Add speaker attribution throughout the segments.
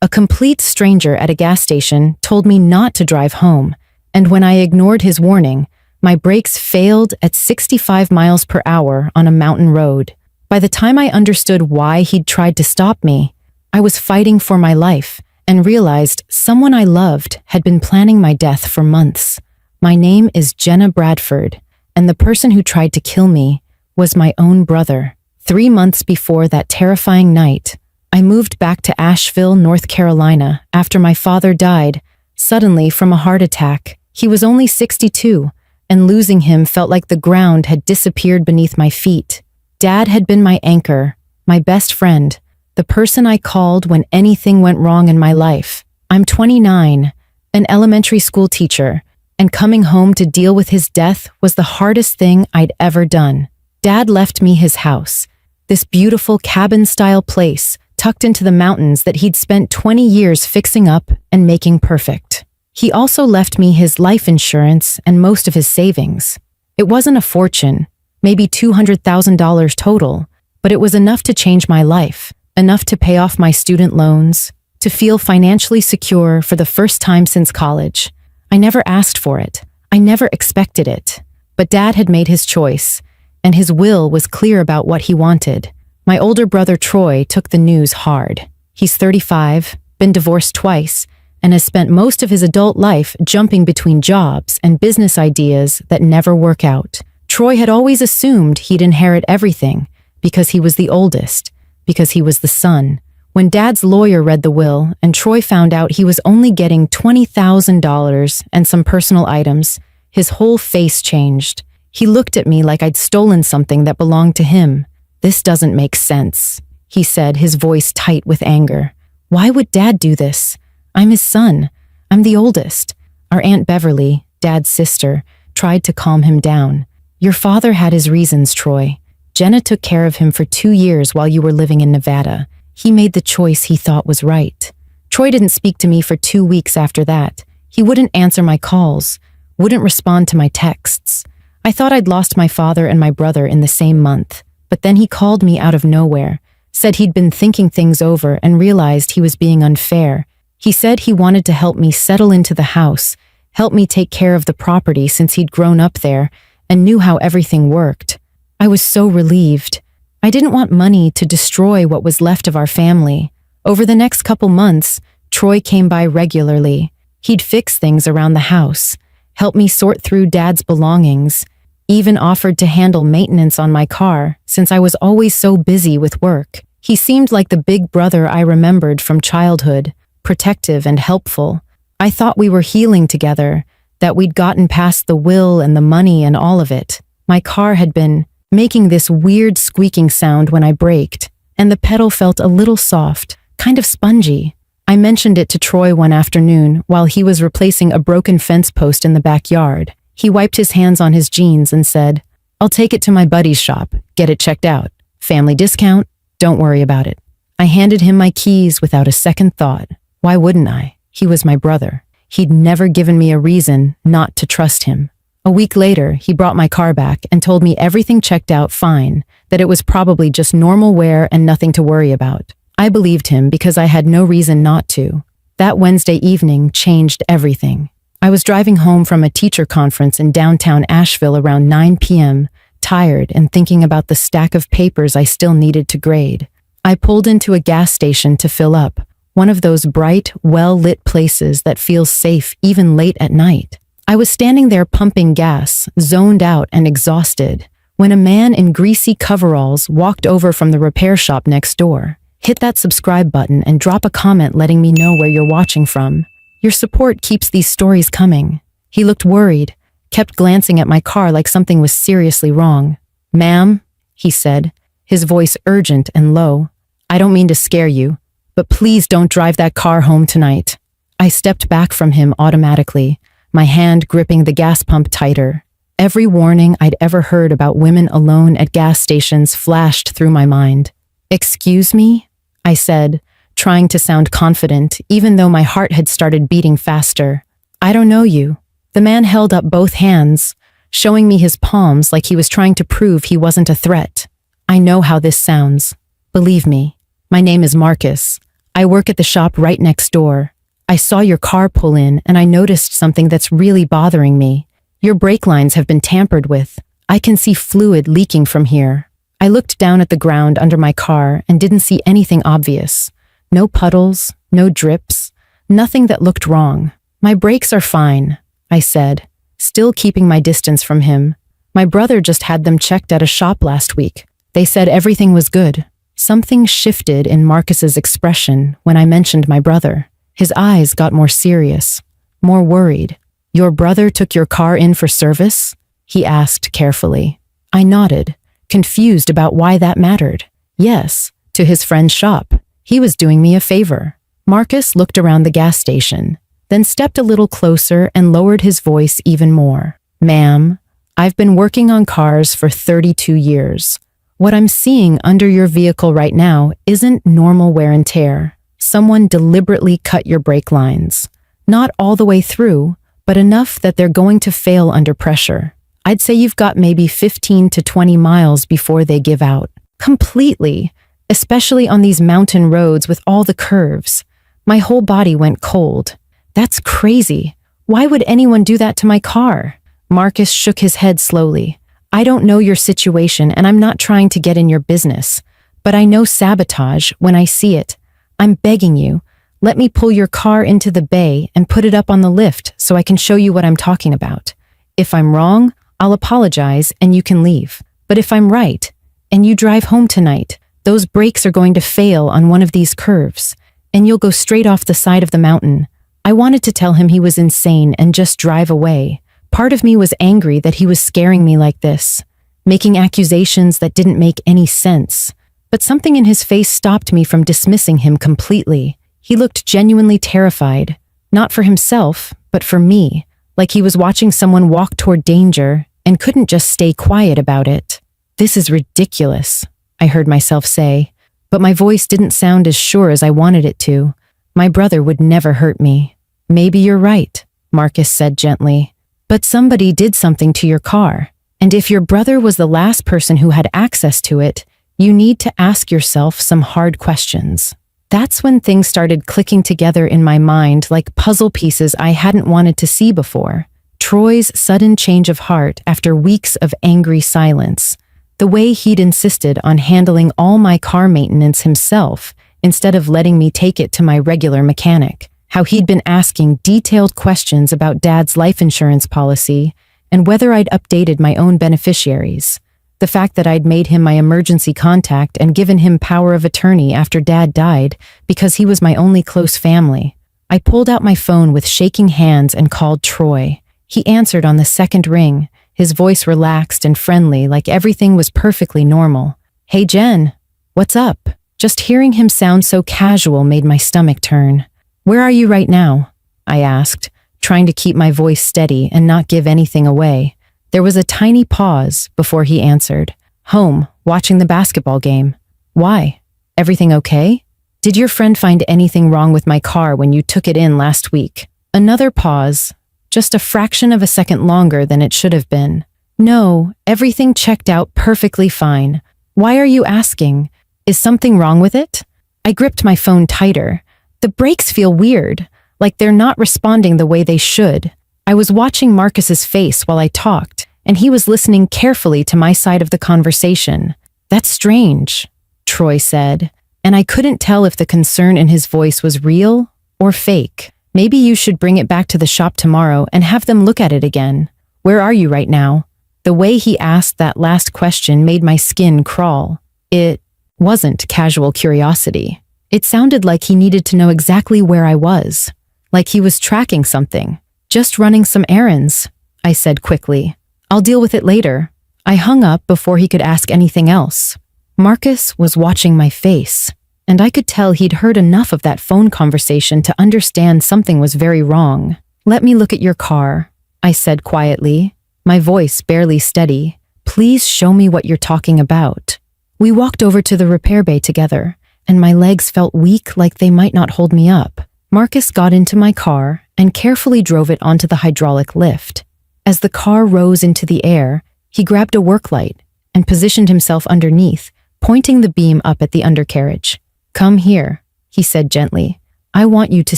Speaker 1: A complete stranger at a gas station told me not to drive home, and when I ignored his warning, my brakes failed at 65 miles per hour on a mountain road. By the time I understood why he'd tried to stop me, I was fighting for my life and realized someone I loved had been planning my death for months. My name is Jenna Bradford, and the person who tried to kill me was my own brother. 3 months before that terrifying night, I moved back to Asheville, North Carolina, after my father died, suddenly from a heart attack. He was only 62, and losing him felt like the ground had disappeared beneath my feet. Dad had been my anchor, my best friend, the person I called when anything went wrong in my life. I'm 29, an elementary school teacher, and coming home to deal with his death was the hardest thing I'd ever done. Dad left me his house, this beautiful cabin-style place tucked into the mountains that he'd spent 20 years fixing up and making perfect. He also left me his life insurance and most of his savings. It wasn't a fortune, maybe $200,000 total, but it was enough to change my life, enough to pay off my student loans, to feel financially secure for the first time since college. I never asked for it. I never expected it. But Dad had made his choice, and his will was clear about what he wanted. My older brother Troy took the news hard. He's 35, been divorced twice, and has spent most of his adult life jumping between jobs and business ideas that never work out. Troy had always assumed he'd inherit everything because he was the oldest, because he was the son. When Dad's lawyer read the will and Troy found out he was only getting $20,000 and some personal items, his whole face changed. He looked at me like I'd stolen something that belonged to him. "This doesn't make sense," he said, his voice tight with anger. "Why would Dad do this? I'm his son. I'm the oldest." Our Aunt Beverly, Dad's sister, tried to calm him down. "Your father had his reasons, Troy. Jenna took care of him for 2 years while you were living in Nevada. He made the choice he thought was right." Troy didn't speak to me for 2 weeks after that. He wouldn't answer my calls, wouldn't respond to my texts. I thought I'd lost my father and my brother in the same month. But then he called me out of nowhere, said he'd been thinking things over and realized he was being unfair. He said he wanted to help me settle into the house, help me take care of the property since he'd grown up there and knew how everything worked. I was so relieved. I didn't want money to destroy what was left of our family. Over the next couple months, Troy came by regularly. He'd fix things around the house, help me sort through Dad's belongings, even offered to handle maintenance on my car since I was always so busy with work. He seemed like the big brother I remembered from childhood, protective and helpful. I thought we were healing together, that we'd gotten past the will and the money and all of it. My car had been making this weird squeaking sound when I braked, and the pedal felt a little soft, kind of spongy. I mentioned it to Troy one afternoon while he was replacing a broken fence post in the backyard. He wiped his hands on his jeans and said, "I'll take it to my buddy's shop, get it checked out. Family discount, don't worry about it." I handed him my keys without a second thought. Why wouldn't I? He was my brother. He'd never given me a reason not to trust him. A week later, he brought my car back and told me everything checked out fine, that it was probably just normal wear and nothing to worry about. I believed him because I had no reason not to. That Wednesday evening changed everything. I was driving home from a teacher conference in downtown Asheville around 9 p.m., tired and thinking about the stack of papers I still needed to grade. I pulled into a gas station to fill up, one of those bright, well-lit places that feels safe even late at night. I was standing there pumping gas, zoned out and exhausted, when a man in greasy coveralls walked over from the repair shop next door. Hit that subscribe button and drop a comment letting me know where you're watching from. Your support keeps these stories coming. He looked worried, kept glancing at my car like something was seriously wrong. "Ma'am," he said, his voice urgent and low, "I don't mean to scare you, but please don't drive that car home tonight." I stepped back from him automatically, my hand gripping the gas pump tighter. Every warning I'd ever heard about women alone at gas stations flashed through my mind. "Excuse me?" I said, trying to sound confident, even though my heart had started beating faster. "I don't know you." The man held up both hands, showing me his palms like he was trying to prove he wasn't a threat. "I know how this sounds. Believe me, my name is Marcus. I work at the shop right next door. I saw your car pull in and I noticed something that's really bothering me. Your brake lines have been tampered with. I can see fluid leaking from here. I looked down at the ground under my car and didn't see anything obvious. No puddles, no drips, nothing that looked wrong. My brakes are fine, I said, still keeping my distance from him. My brother just had them checked at a shop last week. They said everything was good. Something shifted in Marcus's expression when I mentioned my brother. His eyes got more serious, more worried. Your brother took your car in for service? He asked carefully. I nodded, confused about why that mattered. Yes, to his friend's shop. He was doing me a favor. Marcus looked around the gas station, then stepped a little closer and lowered his voice even more. Ma'am, I've been working on cars for 32 years. What I'm seeing under your vehicle right now isn't normal wear and tear. Someone deliberately cut your brake lines. Not all the way through, but enough that they're going to fail under pressure. I'd say you've got maybe 15 to 20 miles before they give out. Completely, especially on these mountain roads with all the curves. My whole body went cold. That's crazy. Why would anyone do that to my car? Marcus shook his head slowly. I don't know your situation and I'm not trying to get in your business, but I know sabotage when I see it. I'm begging you, let me pull your car into the bay and put it up on the lift so I can show you what I'm talking about. If I'm wrong, I'll apologize and you can leave. But if I'm right, and you drive home tonight, those brakes are going to fail on one of these curves, and you'll go straight off the side of the mountain. I wanted to tell him he was insane and just drive away. Part of me was angry that he was scaring me like this, making accusations that didn't make any sense. But something in his face stopped me from dismissing him completely. He looked genuinely terrified, not for himself, but for me, like he was watching someone walk toward danger and couldn't just stay quiet about it. This is ridiculous, I heard myself say, but my voice didn't sound as sure as I wanted it to. My brother would never hurt me. Maybe you're right, Marcus said gently. But somebody did something to your car, and if your brother was the last person who had access to it, you need to ask yourself some hard questions. That's when things started clicking together in my mind like puzzle pieces I hadn't wanted to see before. Troy's sudden change of heart after weeks of angry silence, the way he'd insisted on handling all my car maintenance himself instead of letting me take it to my regular mechanic. How he'd been asking detailed questions about Dad's life insurance policy and whether I'd updated my own beneficiaries. The fact that I'd made him my emergency contact and given him power of attorney after Dad died because he was my only close family. I pulled out my phone with shaking hands and called Troy. He answered on the second ring, his voice relaxed and friendly like everything was perfectly normal. Hey Jen, what's up? Just hearing him sound so casual made my stomach turn. Where are you right now? I asked, trying to keep my voice steady and not give anything away. There was a tiny pause before he answered. Home, watching the basketball game. Why? Everything okay? Did your friend find anything wrong with my car when you took it in last week? Another pause, just a fraction of a second longer than it should have been. No, everything checked out perfectly fine. Why are you asking? Is something wrong with it? I gripped my phone tighter. The brakes feel weird, like they're not responding the way they should. I was watching Marcus's face while I talked, and he was listening carefully to my side of the conversation. That's strange, Troy said, and I couldn't tell if the concern in his voice was real or fake. Maybe you should bring it back to the shop tomorrow and have them look at it again. Where are you right now? The way he asked that last question made my skin crawl. It wasn't casual curiosity. It sounded like he needed to know exactly where I was, like he was tracking something. Just running some errands, I said quickly. I'll deal with it later. I hung up before he could ask anything else. Marcus was watching my face, and I could tell he'd heard enough of that phone conversation to understand something was very wrong. Let me look at your car, I said quietly, my voice barely steady. Please show me what you're talking about. We walked over to the repair bay together, and my legs felt weak like they might not hold me up. Marcus got into my car and carefully drove it onto the hydraulic lift. As the car rose into the air, he grabbed a work light and positioned himself underneath, pointing the beam up at the undercarriage. Come here, he said gently. I want you to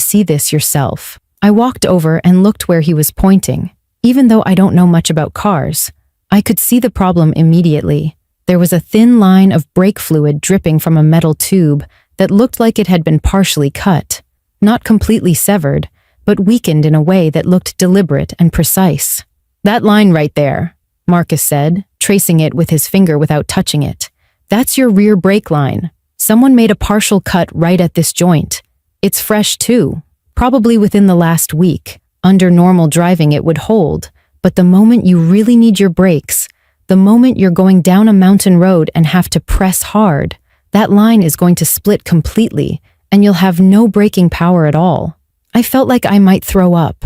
Speaker 1: see this yourself. I walked over and looked where he was pointing. Even though I don't know much about cars, I could see the problem immediately. There was a thin line of brake fluid dripping from a metal tube that looked like it had been partially cut. Not completely severed, but weakened in a way that looked deliberate and precise. That line right there, Marcus said, tracing it with his finger without touching it. That's your rear brake line. Someone made a partial cut right at this joint. It's fresh too, probably within the last week. Under normal driving it would hold, but the moment you really need your brakes, the moment you're going down a mountain road and have to press hard, that line is going to split completely, and you'll have no braking power at all. I felt like I might throw up.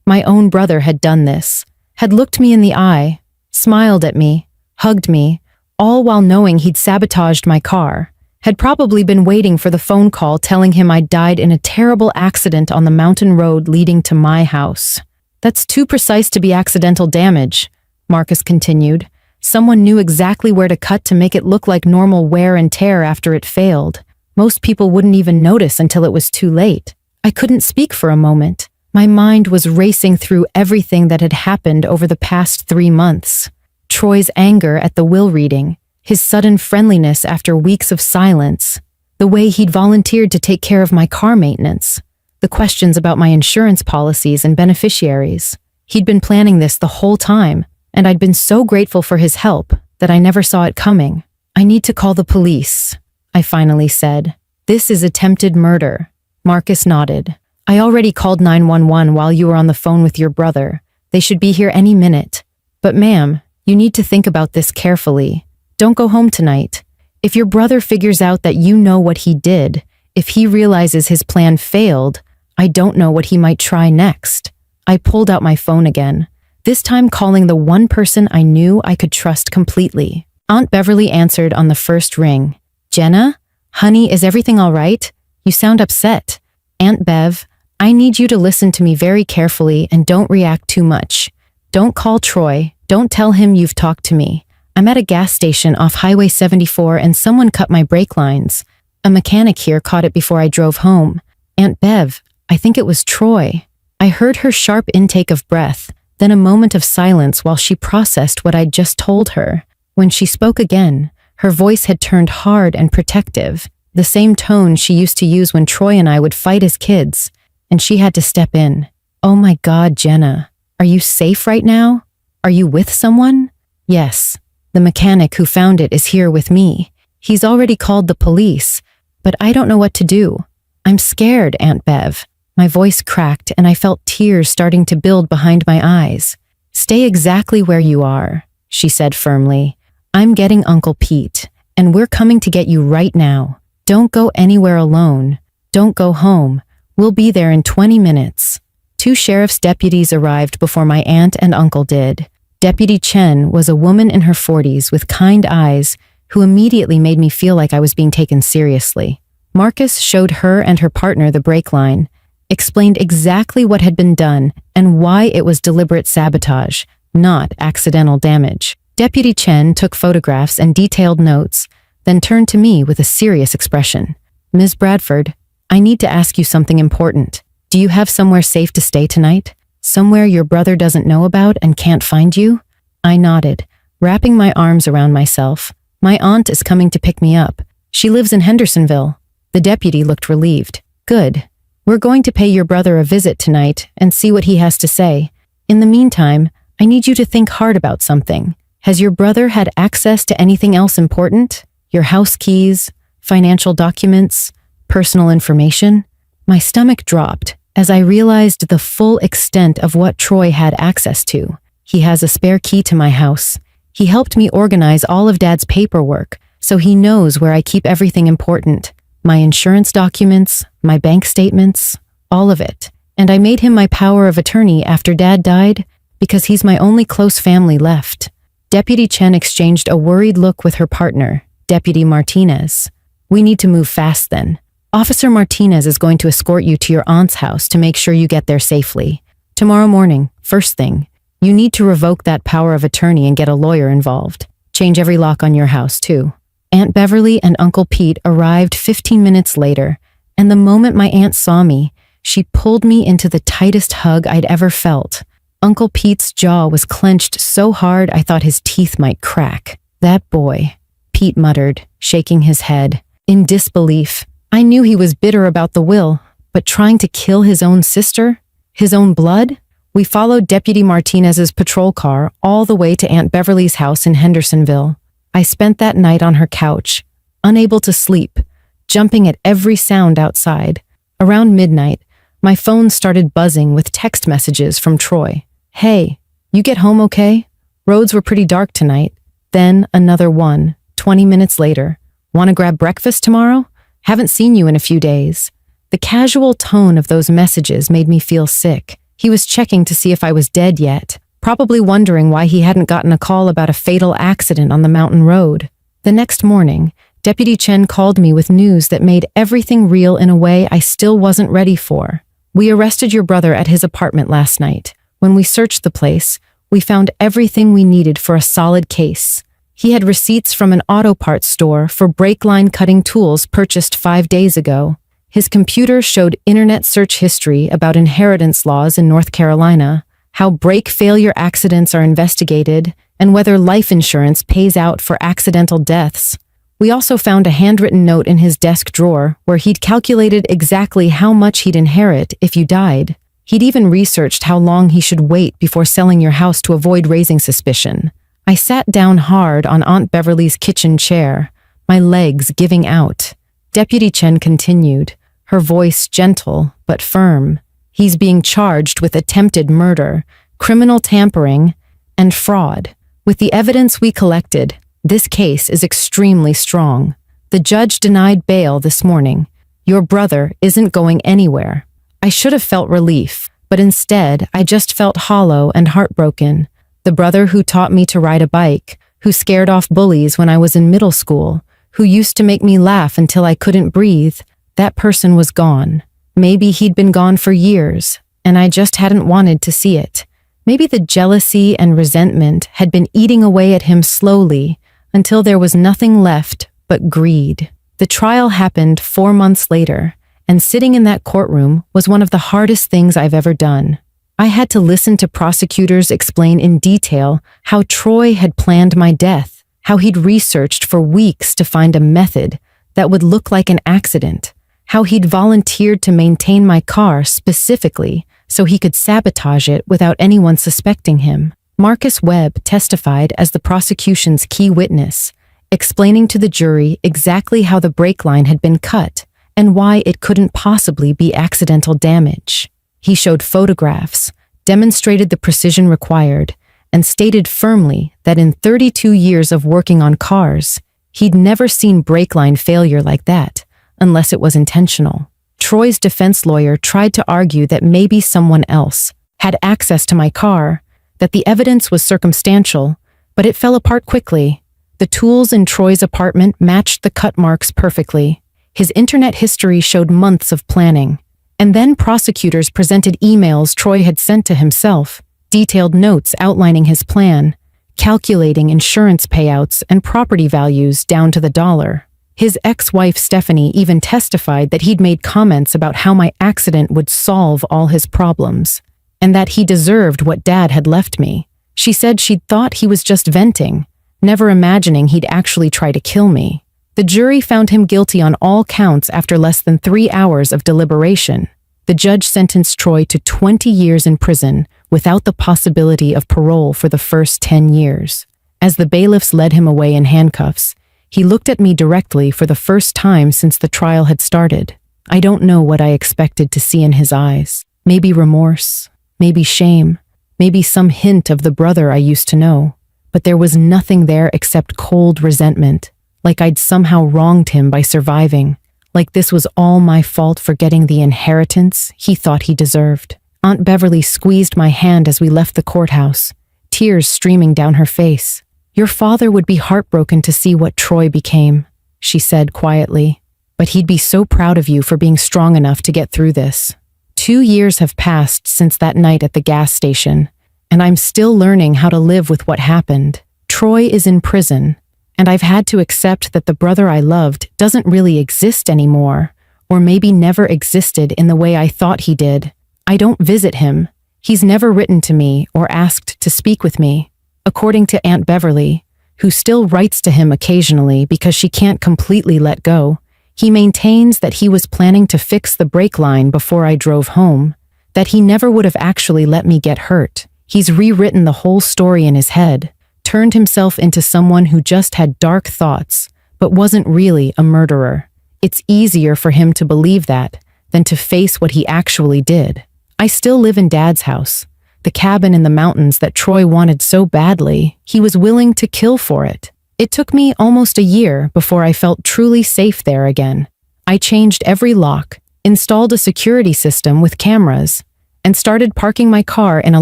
Speaker 1: My own brother had done this, had looked me in the eye, smiled at me, hugged me, all while knowing he'd sabotaged my car, had probably been waiting for the phone call telling him I'd died in a terrible accident on the mountain road leading to my house. That's too precise to be accidental damage, Marcus continued. Someone knew exactly where to cut to make it look like normal wear and tear after it failed. Most people wouldn't even notice until it was too late. I couldn't speak for a moment. My mind was racing through everything that had happened over the past 3 months. Troy's anger at the will reading, his sudden friendliness after weeks of silence, the way he'd volunteered to take care of my car maintenance, the questions about my insurance policies and beneficiaries. He'd been planning this the whole time, and I'd been so grateful for his help that I never saw it coming. I need to call the police, I finally said. This is attempted murder. Marcus nodded. I already called 911 while you were on the phone with your brother. They should be here any minute. But ma'am, you need to think about this carefully. Don't go home tonight. If your brother figures out that you know what he did, if he realizes his plan failed, I don't know what he might try next. I pulled out my phone again, this time calling the one person I knew I could trust completely. Aunt Beverly answered on the first ring. Jenna? Honey, is everything all right? You sound upset. Aunt Bev, I need you to listen to me very carefully and don't react too much. Don't call Troy. Don't tell him you've talked to me. I'm at a gas station off Highway 74 and someone cut my brake lines. A mechanic here caught it before I drove home. Aunt Bev, I think it was Troy. I heard her sharp intake of breath, then a moment of silence while she processed what I'd just told her. When she spoke again, her voice had turned hard and protective, the same tone she used to use when Troy and I would fight as kids, and she had to step in. Oh my God, Jenna, are you safe right now? Are you with someone? Yes. The mechanic who found it is here with me. He's already called the police, but I don't know what to do. I'm scared, Aunt Bev. My voice cracked and I felt tears starting to build behind my eyes. Stay exactly where you are, she said firmly. I'm getting Uncle Pete, and we're coming to get you right now. Don't go anywhere alone. Don't go home. We'll be there in 20 minutes. 2 sheriff's deputies arrived before my aunt and uncle did. Deputy Chen was a woman in her 40s with kind eyes who immediately made me feel like I was being taken seriously. Marcus showed her and her partner the brake line, explained exactly what had been done and why it was deliberate sabotage, not accidental damage. Deputy Chen took photographs and detailed notes, then turned to me with a serious expression. Ms. Bradford, I need to ask you something important. Do you have somewhere safe to stay tonight? Somewhere your brother doesn't know about and can't find you? I nodded, wrapping my arms around myself. My aunt is coming to pick me up. She lives in Hendersonville. The deputy looked relieved. Good. We're going to pay your brother a visit tonight and see what he has to say. In the meantime, I need you to think hard about something. Has your brother had access to anything else important? Your house keys, financial documents, personal information? My stomach dropped as I realized the full extent of what Troy had access to. He has a spare key to my house. He helped me organize all of Dad's paperwork, so he knows where I keep everything important. My insurance documents, my bank statements, all of it. And I made him my power of attorney after Dad died because he's my only close family left. Deputy Chen exchanged a worried look with her partner, Deputy Martinez. We need to move fast then. Officer Martinez is going to escort you to your aunt's house to make sure you get there safely. Tomorrow morning, first thing, you need to revoke that power of attorney and get a lawyer involved. Change every lock on your house, too. Aunt Beverly and Uncle Pete arrived 15 minutes later, And the moment my aunt saw me, she pulled me into the tightest hug I'd ever felt. Uncle Pete's jaw was clenched so hard I thought his teeth might crack. "That boy," Pete muttered, shaking his head. In disbelief, I knew he was bitter about the will, but trying to kill his own sister? His own blood? We followed Deputy Martinez's patrol car all the way to Aunt Beverly's house in Hendersonville. I spent that night on her couch, unable to sleep, jumping at every sound outside. Around midnight, my phone started buzzing with text messages from Troy. "Hey, you get home okay? Roads were pretty dark tonight." Then another one, 20 minutes later. "Want to grab breakfast tomorrow? Haven't seen you in a few days." The casual tone of those messages made me feel sick. He was checking to see if I was dead yet, probably wondering why he hadn't gotten a call about a fatal accident on the mountain road. The next morning, Deputy Chen called me with news that made everything real in a way I still wasn't ready for. "We arrested your brother at his apartment last night. When we searched the place, we found everything we needed for a solid case. He had receipts from an auto parts store for brake line cutting tools purchased 5 days ago. His computer showed internet search history about inheritance laws in North Carolina, how brake failure accidents are investigated, and whether life insurance pays out for accidental deaths. We also found a handwritten note in his desk drawer where he'd calculated exactly how much he'd inherit if you died. He'd even researched how long he should wait before selling your house to avoid raising suspicion." I sat down hard on Aunt Beverly's kitchen chair, my legs giving out. Deputy Chen continued, her voice gentle but firm. "He's being charged with attempted murder, criminal tampering, and fraud. With the evidence we collected, this case is extremely strong. The judge denied bail this morning. Your brother isn't going anywhere." I should have felt relief, but instead I just felt hollow and heartbroken. The brother who taught me to ride a bike, who scared off bullies when I was in middle school, who used to make me laugh until I couldn't breathe, that person was gone. Maybe he'd been gone for years, and I just hadn't wanted to see it. Maybe the jealousy and resentment had been eating away at him slowly until there was nothing left but greed. The trial happened 4 months later, and sitting in that courtroom was one of the hardest things I've ever done. I had to listen to prosecutors explain in detail how Troy had planned my death, how he'd researched for weeks to find a method that would look like an accident, how he'd volunteered to maintain my car specifically so he could sabotage it without anyone suspecting him. Marcus Webb testified as the prosecution's key witness, explaining to the jury exactly how the brake line had been cut and why it couldn't possibly be accidental damage. He showed photographs, demonstrated the precision required, and stated firmly that in 32 years of working on cars, he'd never seen brake line failure like that, unless it was intentional. Troy's defense lawyer tried to argue that maybe someone else had access to my car, that the evidence was circumstantial, but it fell apart quickly. The tools in Troy's apartment matched the cut marks perfectly. His internet history showed months of planning. And then prosecutors presented emails Troy had sent to himself, detailed notes outlining his plan, calculating insurance payouts and property values down to the dollar. His ex-wife Stephanie even testified that he'd made comments about how my accident would solve all his problems, and that he deserved what Dad had left me. She said she'd thought he was just venting, never imagining he'd actually try to kill me. The jury found him guilty on all counts after less than 3 hours of deliberation. The judge sentenced Troy to 20 years in prison without the possibility of parole for the first 10 years. As the bailiffs led him away in handcuffs, he looked at me directly for the first time since the trial had started. I don't know what I expected to see in his eyes. Maybe remorse, maybe shame, maybe some hint of the brother I used to know. But there was nothing there except cold resentment. Like I'd somehow wronged him by surviving, like this was all my fault for getting the inheritance he thought he deserved. Aunt Beverly squeezed my hand as we left the courthouse, tears streaming down her face. "Your father would be heartbroken to see what Troy became," she said quietly, "but he'd be so proud of you for being strong enough to get through this." 2 years have passed since that night at the gas station, and I'm still learning how to live with what happened. Troy is in prison, and I've had to accept that the brother I loved doesn't really exist anymore, or maybe never existed in the way I thought he did. I don't visit him. He's never written to me or asked to speak with me. According to Aunt Beverly, who still writes to him occasionally because she can't completely let go, he maintains that he was planning to fix the brake line before I drove home, that he never would have actually let me get hurt. He's rewritten the whole story in his head, turned himself into someone who just had dark thoughts, but wasn't really a murderer. It's easier for him to believe that than to face what he actually did. I still live in Dad's house, the cabin in the mountains that Troy wanted so badly, he was willing to kill for it. It took me almost a year before I felt truly safe there again. I changed every lock, installed a security system with cameras, and started parking my car in a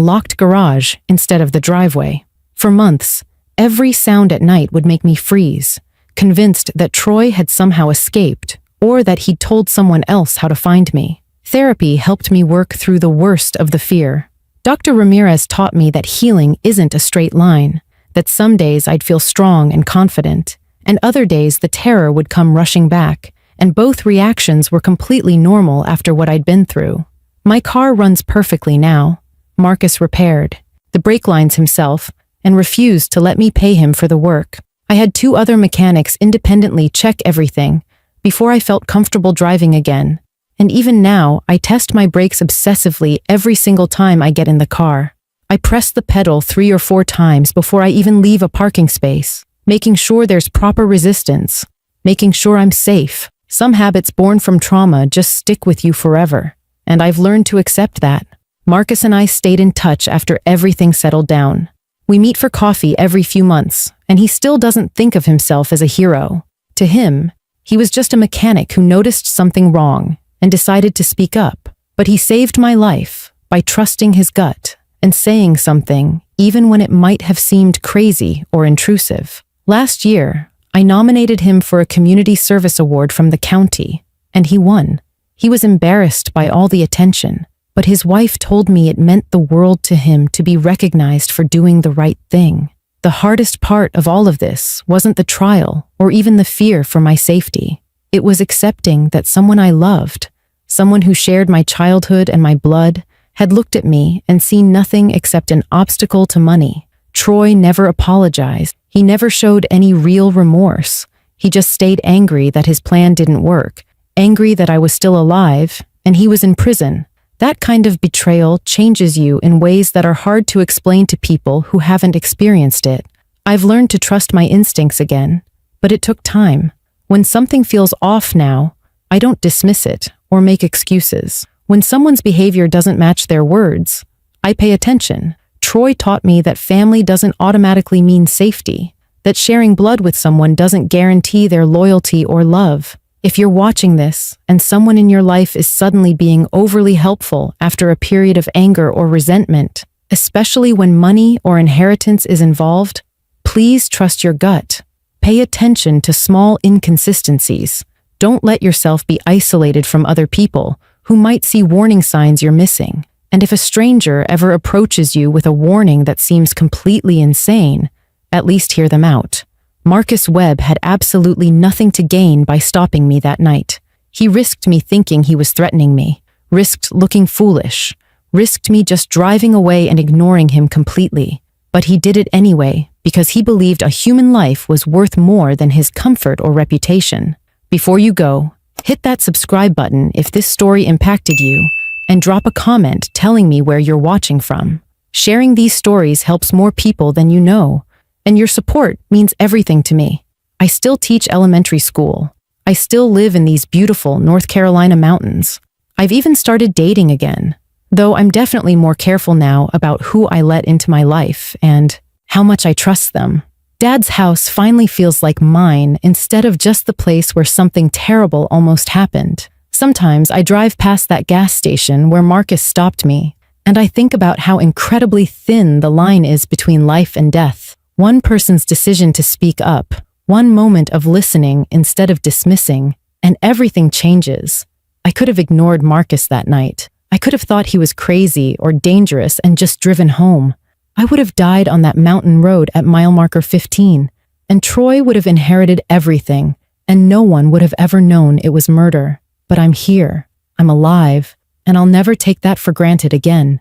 Speaker 1: locked garage instead of the driveway. For months, every sound at night would make me freeze, convinced that Troy had somehow escaped or that he'd told someone else how to find me. Therapy helped me work through the worst of the fear. Dr. Ramirez taught me that healing isn't a straight line, that some days I'd feel strong and confident, and other days the terror would come rushing back, and both reactions were completely normal after what I'd been through. My car runs perfectly now. Marcus repaired the brake lines himself and refused to let me pay him for the work. I had 2 other mechanics independently check everything before I felt comfortable driving again. And even now, I test my brakes obsessively every single time I get in the car. I press the pedal 3 or 4 times before I even leave a parking space, making sure there's proper resistance, making sure I'm safe. Some habits born from trauma just stick with you forever, and I've learned to accept that. Marcus and I stayed in touch after everything settled down. We meet for coffee every few months, and he still doesn't think of himself as a hero. To him, he was just a mechanic who noticed something wrong and decided to speak up. But he saved my life by trusting his gut and saying something even when it might have seemed crazy or intrusive. Last year, I nominated him for a community service award from the county, and he won. He was embarrassed by all the attention, but his wife told me it meant the world to him to be recognized for doing the right thing. The hardest part of all of this wasn't the trial or even the fear for my safety. It was accepting that someone I loved, someone who shared my childhood and my blood, had looked at me and seen nothing except an obstacle to money. Troy never apologized. He never showed any real remorse. He just stayed angry that his plan didn't work, angry that I was still alive and he was in prison. That kind of betrayal changes you in ways that are hard to explain to people who haven't experienced it. I've learned to trust my instincts again, but it took time. When something feels off now, I don't dismiss it or make excuses. When someone's behavior doesn't match their words, I pay attention. Troy taught me that family doesn't automatically mean safety, that sharing blood with someone doesn't guarantee their loyalty or love. If you're watching this and someone in your life is suddenly being overly helpful after a period of anger or resentment, especially when money or inheritance is involved, please trust your gut. Pay attention to small inconsistencies. Don't let yourself be isolated from other people who might see warning signs you're missing. And if a stranger ever approaches you with a warning that seems completely insane, at least hear them out. Marcus Webb had absolutely nothing to gain by stopping me that night. He risked me thinking he was threatening me, risked looking foolish, risked me just driving away and ignoring him completely. But he did it anyway because he believed a human life was worth more than his comfort or reputation. Before you go, hit that subscribe button if this story impacted you, and drop a comment telling me where you're watching from. Sharing these stories helps more people than you know, and your support means everything to me. I still teach elementary school. I still live in these beautiful North Carolina mountains. I've even started dating again, though I'm definitely more careful now about who I let into my life and how much I trust them. Dad's house finally feels like mine instead of just the place where something terrible almost happened. Sometimes I drive past that gas station where Marcus stopped me, and I think about how incredibly thin the line is between life and death. One person's decision to speak up, one moment of listening instead of dismissing, and everything changes. I could have ignored Marcus that night. I could have thought he was crazy or dangerous and just driven home. I would have died on that mountain road at mile marker 15, and Troy would have inherited everything, and no one would have ever known it was murder. But I'm here, I'm alive, and I'll never take that for granted again.